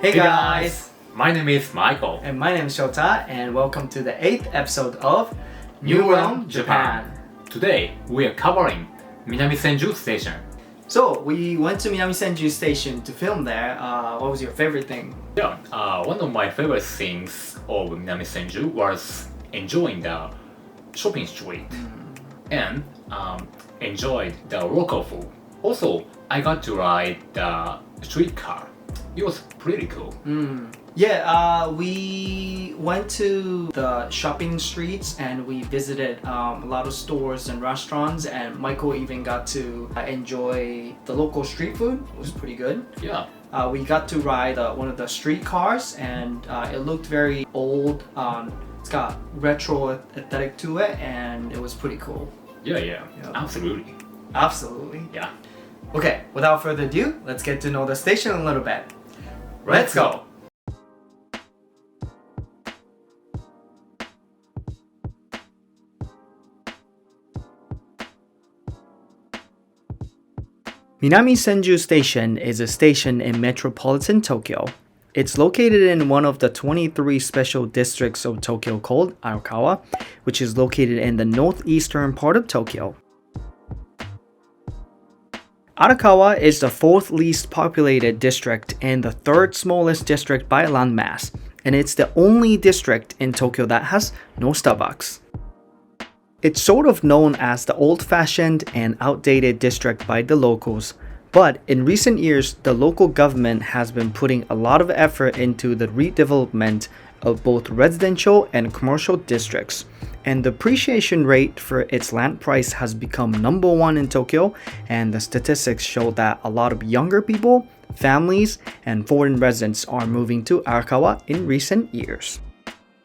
Hey guys! My name is Michael. And my name is Shota, and welcome to the 8th episode of New Realm Japan. Today we are covering Minami-Senju Station. So, we went to Minami-Senju Station to film there. What was your favorite thing? Yeah, one of my favorite things of Minami-Senju was enjoying the shopping street and enjoyed the local food. Also, I got to ride the streetcar. It was pretty cool. Yeah, we went to the shopping streets and we visited a lot of stores and restaurants, and Michael even got to enjoy the local street food. It was pretty good. Yeah. We got to ride one of the street cars, and it looked very old. It's got retro aesthetic to it, and it was pretty cool. Yeah. Absolutely. Absolutely. Yeah. Okay, without further ado, let's get to know the station a little bit. Let's go! Minami-Senju Station is a station in metropolitan Tokyo. It's located in one of the 23 special districts of Tokyo called Arakawa, which is located in the northeastern part of Tokyo. Arakawa is the fourth least populated district and the third smallest district by landmass, and it's the only district in Tokyo that has no Starbucks. It's sort of known as the old-fashioned and outdated district by the locals, but in recent years, the local government has been putting a lot of effort into the redevelopment of both residential and commercial districts, and the appreciation rate for its land price has become number one in Tokyo, and the statistics show that a lot of younger people, families, and foreign residents are moving to Arakawa in recent years.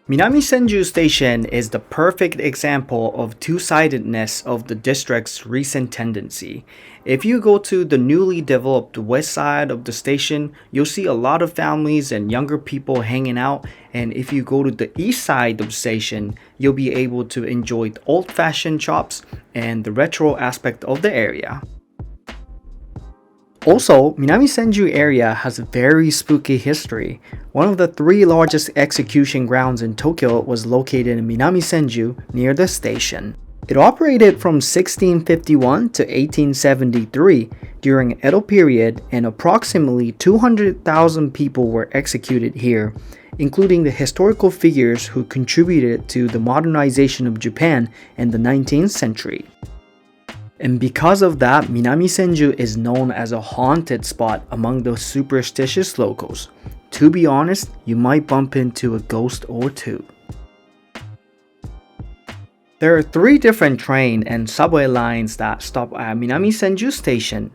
Minami-Senju Station is the perfect example of two-sidedness of the district's recent tendency. If you go to the newly developed west side of the station, you'll see a lot of families and younger people hanging out, and if you go to the east side of the station, you'll be able to enjoy the old-fashioned shops and the retro aspect of the area. Also, Minami-Senju area has a very spooky history. One of the three largest execution grounds in Tokyo was located in Minami-Senju near the station. It operated from 1651 to 1873 during Edo period, and approximately 200,000 people were executed here, including the historical figures who contributed to the modernization of Japan in the 19th century. And because of that, Minami-Senju is known as a haunted spot among the superstitious locals. To be honest, you might bump into a ghost or two. There are 3 different train and subway lines that stop at Minami-Senju Station,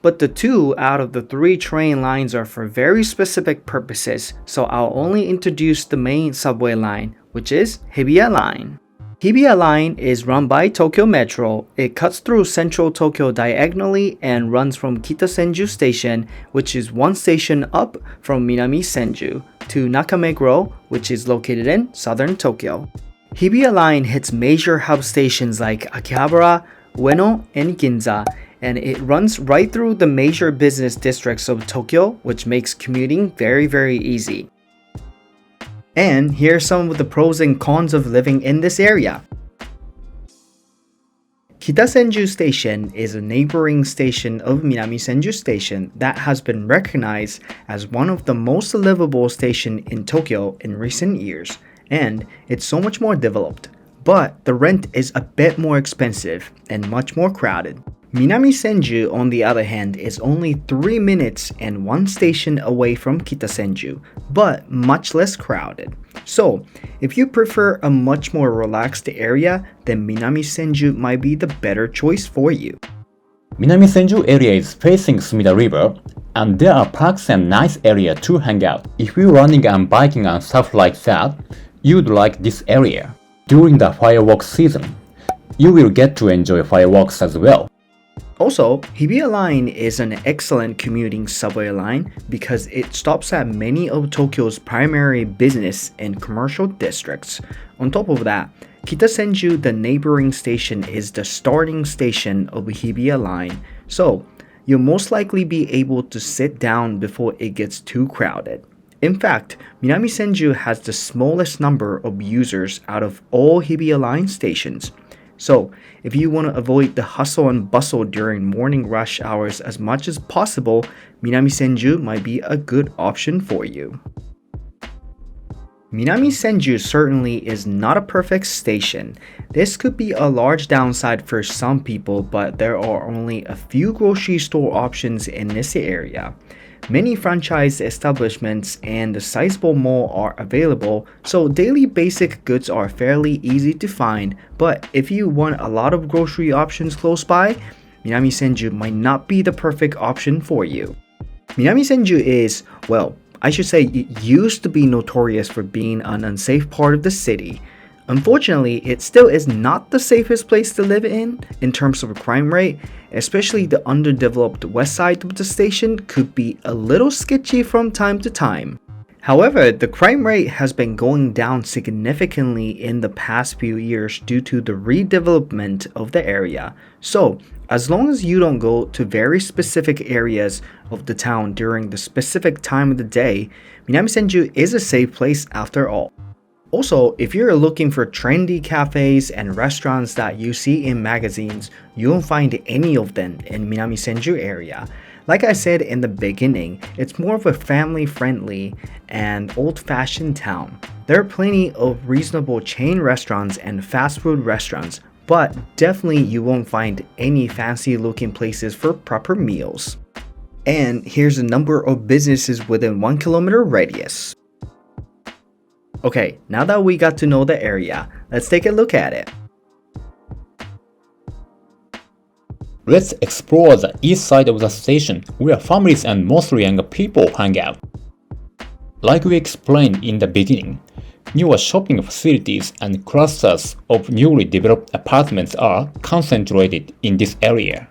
but the 2 out of the 3 train lines are for very specific purposes, so I'll only introduce the main subway line, which is Hibiya Line. Hibiya Line is run by Tokyo Metro. It cuts through central Tokyo diagonally and runs from Kita-Senju Station, which is 1 station up from Minami-Senju, to Nakameguro, which is located in southern Tokyo. Hibiya Line hits major hub stations like Akihabara, Ueno, and Ginza, and it runs right through the major business districts of Tokyo, which makes commuting very easy. And here are some of the pros and cons of living in this area. Kita-Senju Station is a neighboring station of Minami-Senju Station that has been recognized as one of the most livable stations in Tokyo in recent years, and it's so much more developed. But the rent is a bit more expensive and much more crowded. Minami-Senju, on the other hand, is only 3 minutes and 1 station away from Kita-Senju, but much less crowded. So, if you prefer a much more relaxed area, then Minami-Senju might be the better choice for you. Minami-Senju area is facing Sumida River, and there are parks and nice area to hang out. If you're running and biking and stuff like that, you'd like this area. During the fireworks season, you will get to enjoy fireworks as well. Also, Hibiya Line is an excellent commuting subway line because it stops at many of Tokyo's primary business and commercial districts. On top of that, Kita-Senju, the neighboring station, is the starting station of Hibiya Line, so you'll most likely be able to sit down before it gets too crowded. In fact, Minami-Senju has the smallest number of users out of all Hibiya Line stations. So, if you want to avoid the hustle and bustle during morning rush hours as much as possible, Minami-Senju might be a good option for you. Minami-Senju certainly is not a perfect station. This could be a large downside for some people, but there are only a few grocery store options in this area. Many franchise establishments and a sizable mall are available, so daily basic goods are fairly easy to find, but if you want a lot of grocery options close by, Minami-Senju might not be the perfect option for you. Minami-Senju is, well, I should say it used to be notorious for being an unsafe part of the city. Unfortunately, it still is not the safest place to live in terms of crime rate, especially the underdeveloped west side of the station could be a little sketchy from time to time. However, the crime rate has been going down significantly in the past few years due to the redevelopment of the area. So, as long as you don't go to very specific areas of the town during the specific time of the day, Minami-Senju is a safe place after all. Also, if you're looking for trendy cafes and restaurants that you see in magazines, you won't find any of them in Minami-Senju area. Like I said in the beginning, it's more of a family-friendly and old-fashioned town. There are plenty of reasonable chain restaurants and fast food restaurants, but definitely you won't find any fancy-looking places for proper meals. And here's the number of businesses within 1 kilometer radius. Okay, now that we got to know the area, let's take a look at it. Let's explore the east side of the station where families and mostly young people hang out. Like we explained in the beginning, newer shopping facilities and clusters of newly developed apartments are concentrated in this area.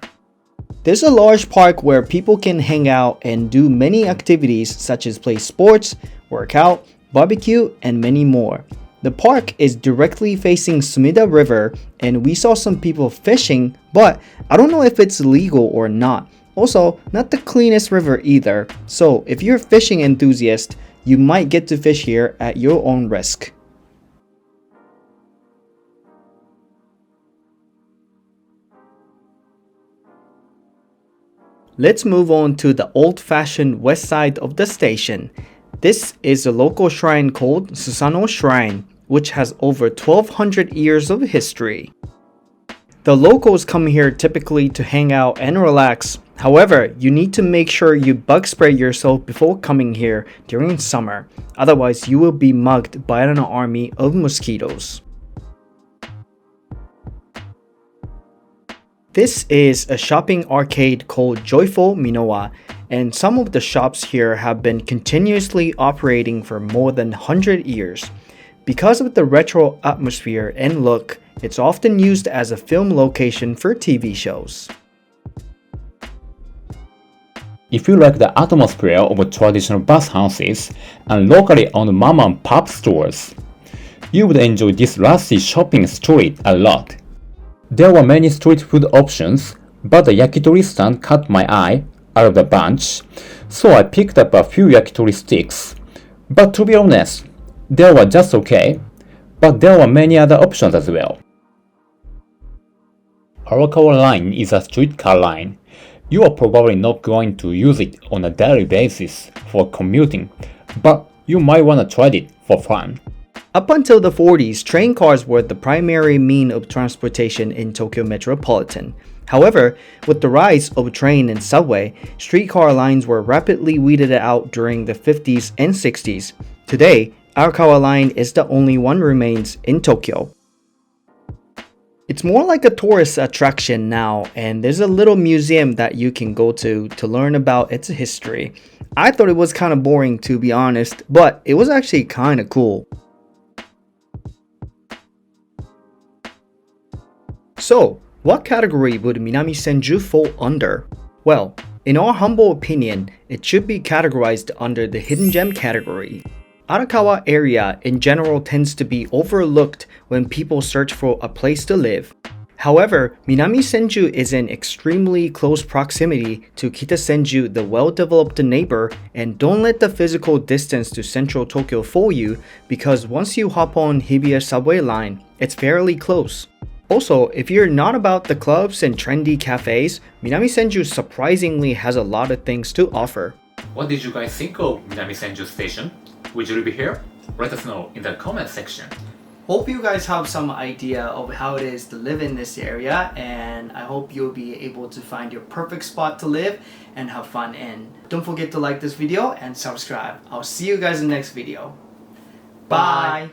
There's a large park where people can hang out and do many activities such as play sports, work out, barbecue, and many more. The park is directly facing Sumida River and we saw some people fishing, but I don't know if it's legal or not. Also, not the cleanest river either, so if you're a fishing enthusiast, you might get to fish here at your own risk. Let's move on to the old-fashioned west side of the station. This is a local shrine called Susano Shrine, which has over 1200 years of history. The locals come here typically to hang out and relax. However, you need to make sure you bug spray yourself before coming here during summer, otherwise you will be mugged by an army of mosquitoes. This is a shopping arcade called Joyful Minowa, and some of the shops here have been continuously operating for more than 100 years. Because of the retro atmosphere and look, it's often used as a film location for TV shows. If you like the atmosphere of traditional bathhouses and locally owned mom and pop stores, you would enjoy this Lassi shopping street a lot. There were many street food options, but the yakitori stand caught my eye out of the bunch, so I picked up a few yakitori sticks. But to be honest, they were just okay, but there were many other options as well. Arakawa line is a streetcar line. You are probably not going to use it on a daily basis for commuting, but you might want to try it for fun. Up until the 40s, train cars were the primary mean of transportation in Tokyo Metropolitan. However, with the rise of train and subway, streetcar lines were rapidly weeded out during the 50s and 60s. Today, Arakawa line is the only one remains in Tokyo. It's more like a tourist attraction now, and there's a little museum that you can go to learn about its history. I thought it was kind of boring to be honest, but it was actually kind of cool. So, what category would Minami-Senju fall under? Well, in our humble opinion, it should be categorized under the hidden gem category. Arakawa area in general tends to be overlooked when people search for a place to live. However, Minami-Senju is in extremely close proximity to Kita-Senju, the well-developed neighbor, and don't let the physical distance to central Tokyo fool you, because once you hop on Hibiya subway line, it's fairly close. Also, if you're not about the clubs and trendy cafes, Minami-Senju surprisingly has a lot of things to offer. What did you guys think of Minami-Senju Station? Would you live here? Let us know in the comment section. Hope you guys have some idea of how it is to live in this area, and I hope you'll be able to find your perfect spot to live and have fun in. Don't forget to like this video and subscribe. I'll see you guys in the next video. Bye!